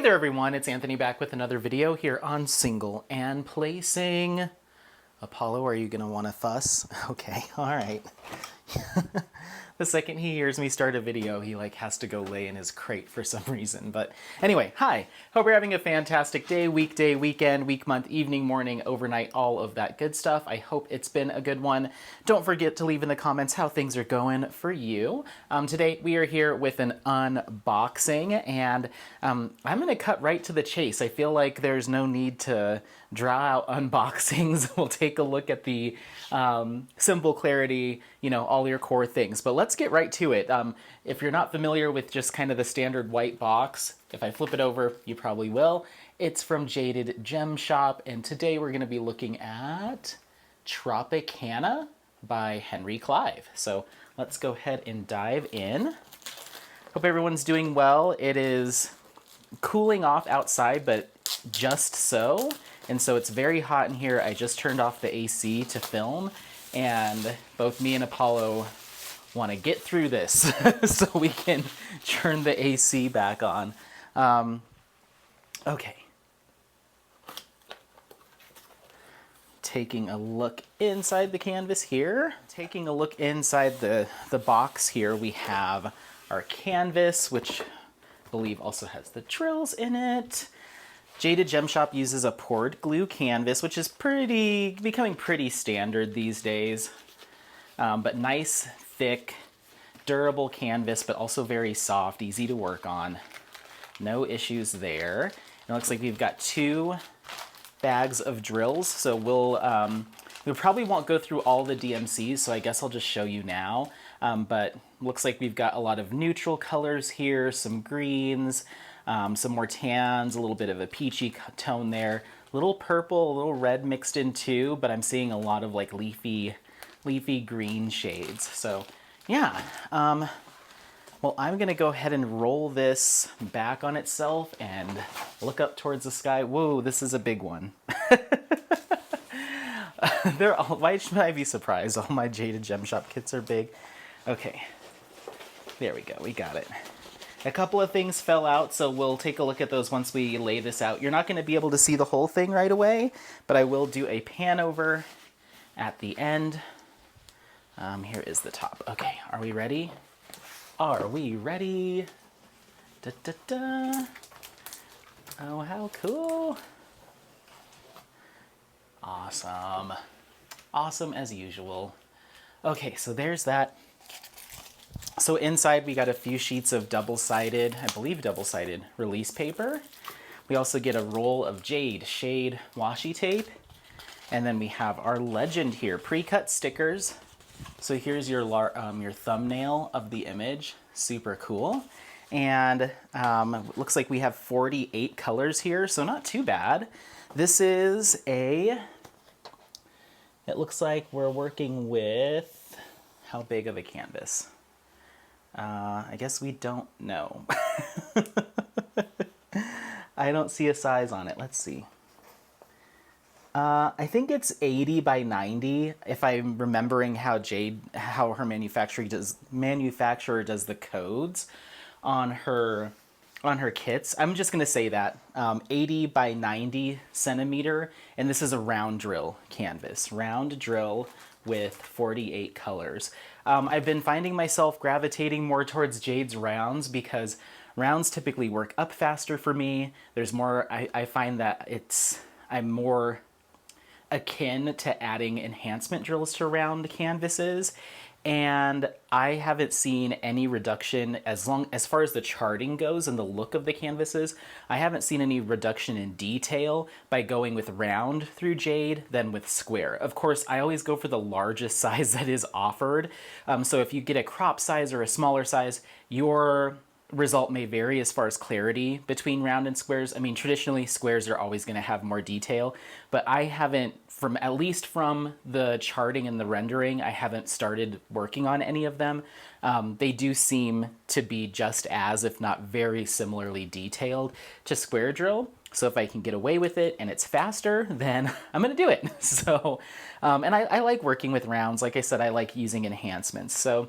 there everyone, it's Anthony back with another video here on Single and Placing. Apollo, are you gonna wanna fuss? Okay, alright. The second he hears me start a video, he has to go lay in his crate for some reason. But anyway, hi. Hope you're having a fantastic day, weekday, weekend, week, month, evening, morning, overnight, all of that good stuff. I hope it's been a good one. Don't forget to leave in the comments how things are going for you. Today we are here with an unboxing, and I'm gonna cut right to the chase. I feel like there's no need to draw out unboxings. We'll take a look at the simple clarity, all your core things. But let's get right to it. If you're not familiar with just kind of the standard white box, if I flip it over, you probably will. It's from Jaded Gem Shop, and today we're going to be looking at Tropicana by Henry Clive. So let's go ahead and dive in. Hope everyone's doing well. It is cooling off outside, but just so. And so it's very hot in here. I just turned off the AC to film, and both me and Apollo want to get through this so we can turn the AC back on. Okay. Taking a look inside the canvas here. Taking a look inside the box here, we have our canvas, which I believe also has the drills in it. Jaded Gem Shop uses a poured glue canvas, which is becoming pretty standard these days. But nice, thick, durable canvas, but also very soft, easy to work on. No issues there. It looks like we've got 2 bags of drills, so we probably won't go through all the DMCs, so I guess I'll just show you now. But looks like we've got a lot of neutral colors here, some greens, some more tans, a little bit of a peachy tone there, a little purple, a little red mixed in too, but I'm seeing a lot of leafy green shades. So yeah, well, I'm gonna go ahead and roll this back on itself and look up towards the sky. Whoa, this is a big one. Why should I be surprised? All my Jaded Gem Shop kits are big. Okay, there we go, we got it. A couple of things fell out, so we'll take a look at those once we lay this out. You're not going to be able to see the whole thing right away, but I will do a pan over at the end. Here is the top. Okay, are we ready? Are we ready? Da, da, da. Oh, how cool. Awesome. Awesome as usual. Okay, so there's that. So inside we got a few sheets of double-sided, I believe double-sided release paper. We also get a roll of Jade shade washi tape. And then we have our legend here, pre-cut stickers. So here's your thumbnail of the image, super cool. And looks like we have 48 colors here, so not too bad. This is it looks like we're working with, how big of a canvas? I guess we don't know. I don't see a size on it. Let's see. I think it's 80 by 90, if I'm remembering how her manufacturer does the codes on her kits. I'm just gonna say that 80 by 90 centimeter, and this is a round drill canvas. Round drill with 48 colors. I've been finding myself gravitating more towards Jade's rounds because rounds typically work up faster for me. There's more, I find that I'm more akin to adding enhancement drills to round canvases, and I haven't seen any reduction as far as the charting goes and the look of the canvases. I haven't seen any reduction in detail by going with round through Jade than with square. Of course, I always go for the largest size that is offered. So if you get a crop size or a smaller size, your result may vary as far as clarity between round and squares. I mean, traditionally squares are always going to have more detail, but I haven't, at least from the charting and the rendering, I haven't started working on any of them. They do seem to be just as, if not very similarly detailed to square drill. So if I can get away with it and it's faster, then I'm going to do it. So, and I like working with rounds. Like I said, I like using enhancements. So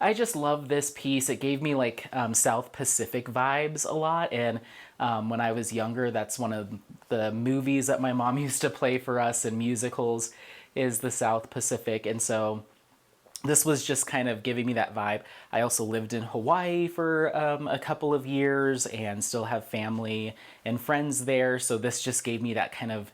I just love this piece. It gave me like South Pacific vibes a lot. And when I was younger, that's one of the movies that my mom used to play for us in musicals is the South Pacific. And so this was just kind of giving me that vibe. I also lived in Hawaii for a couple of years and still have family and friends there. So this just gave me that kind of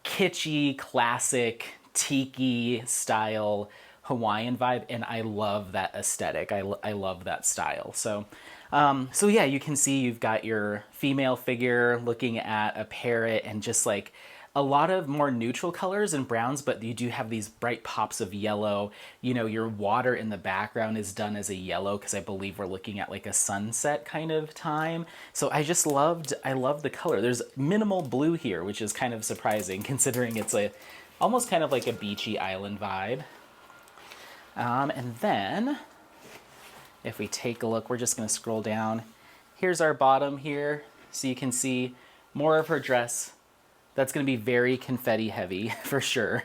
kitschy, classic, tiki style Hawaiian vibe. And I love that aesthetic. I love that style. So yeah, you can see you've got your female figure looking at a parrot and just like a lot of more neutral colors and browns, but you do have these bright pops of yellow. You know, your water in the background is done as a yellow because I believe we're looking at like a sunset kind of time. So I love the color. There's minimal blue here, which is kind of surprising considering it's almost kind of like a beachy island vibe. And then if we take a look, we're just going to scroll down. Here's our bottom here. So you can see more of her dress. That's going to be very confetti heavy for sure.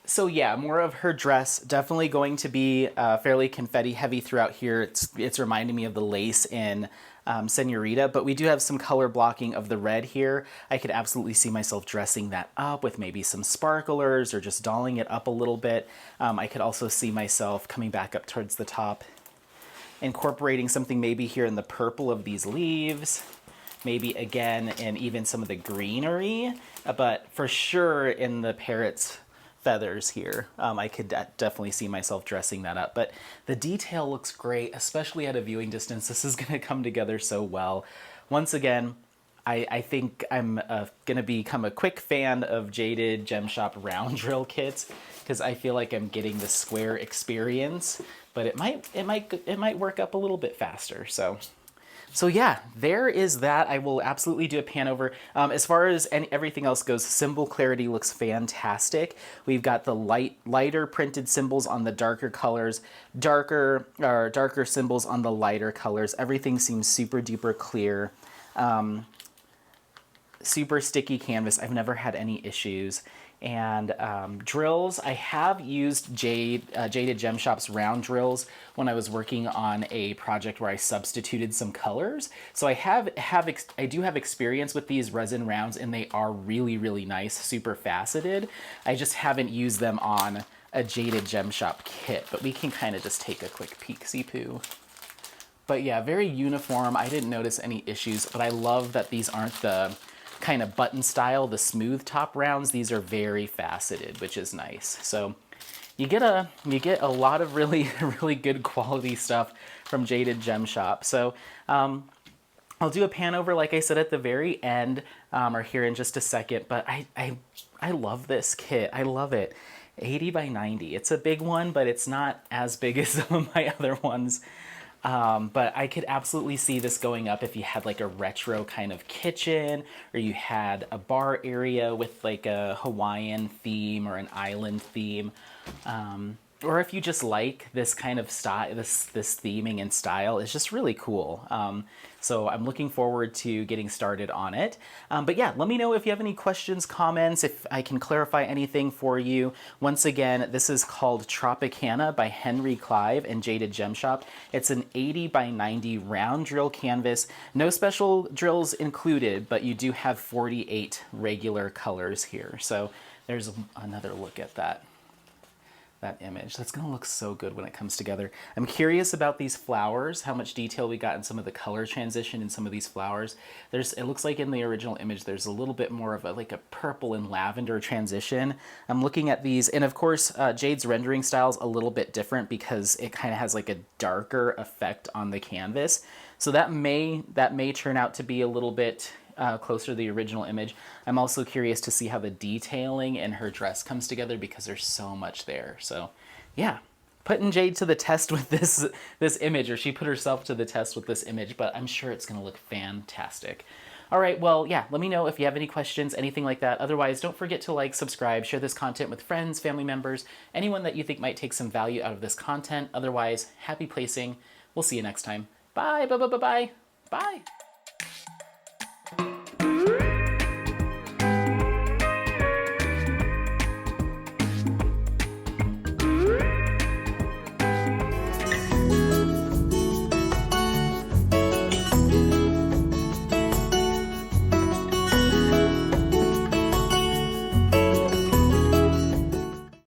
So yeah, more of her dress, definitely going to be fairly confetti heavy throughout here. It's reminding me of the lace in Senorita, but we do have some color blocking of the red here. I could absolutely see myself dressing that up with maybe some sparklers or just dolling it up a little bit. I could also see myself coming back up towards the top, incorporating something maybe here in the purple of these leaves, maybe again in even some of the greenery, but for sure in the parrot's feathers here. I could definitely see myself dressing that up, but the detail looks great, especially at a viewing distance. This is going to come together so well. Once again, I think I'm going to become a quick fan of Jaded Gem Shop round drill kits because I feel like I'm getting the square experience, but it might work up a little bit faster. So yeah, there is that. I will absolutely do a pan over. As far as everything else goes, symbol clarity looks fantastic. We've got the lighter printed symbols on the darker colors, darker symbols on the lighter colors. Everything seems super duper clear. Super sticky canvas. I've never had any issues. And drills, I have used Jaded Gem Shop's round drills when I was working on a project where I substituted some colors. So I do have experience with these resin rounds, and they are really, really nice, super faceted. I just haven't used them on a Jaded Gem Shop kit, but we can kind of just take a quick peek-see-poo. But yeah, very uniform. I didn't notice any issues, but I love that these aren't the kind of button style, the smooth top rounds. These are very faceted, which is nice. So you get a lot of really, really good quality stuff from Jaded Gem Shop. So I'll do a pan over, like I said, at the very end, or here in just a second, but I love this kit. I love it. 80 by 90. It's a big one, but it's not as big as some of my other ones. But I could absolutely see this going up if you had like a retro kind of kitchen, or you had a bar area with like a Hawaiian theme or an island theme. Or if you just like this kind of style, this theming and style, it's just really cool. So I'm looking forward to getting started on it. But yeah, let me know if you have any questions, comments, if I can clarify anything for you. Once again, this is called Tropicana by Henry Clive and Jaded Gem Shop. It's an 80 by 90 round drill canvas. No special drills included, but you do have 48 regular colors here. So there's another look at that image. That's going to look so good when it comes together. I'm curious about these flowers, how much detail we got in some of the color transition in some of these flowers. It looks like in the original image there's a little bit more of like a purple and lavender transition. I'm looking at these, and of course Jade's rendering style is a little bit different because it kind of has like a darker effect on the canvas. So that may turn out to be a little bit closer to the original image. I'm also curious to see how the detailing in her dress comes together because there's so much there. So yeah, putting Jade to the test with this image, or she put herself to the test with this image, but I'm sure it's gonna look fantastic. All right, well, yeah, let me know if you have any questions, anything like that. Otherwise, don't forget to like, subscribe, share this content with friends, family members, anyone that you think might take some value out of this content. Otherwise, happy placing. We'll see you next time. Bye, bye, bye, bye, bye. Bye.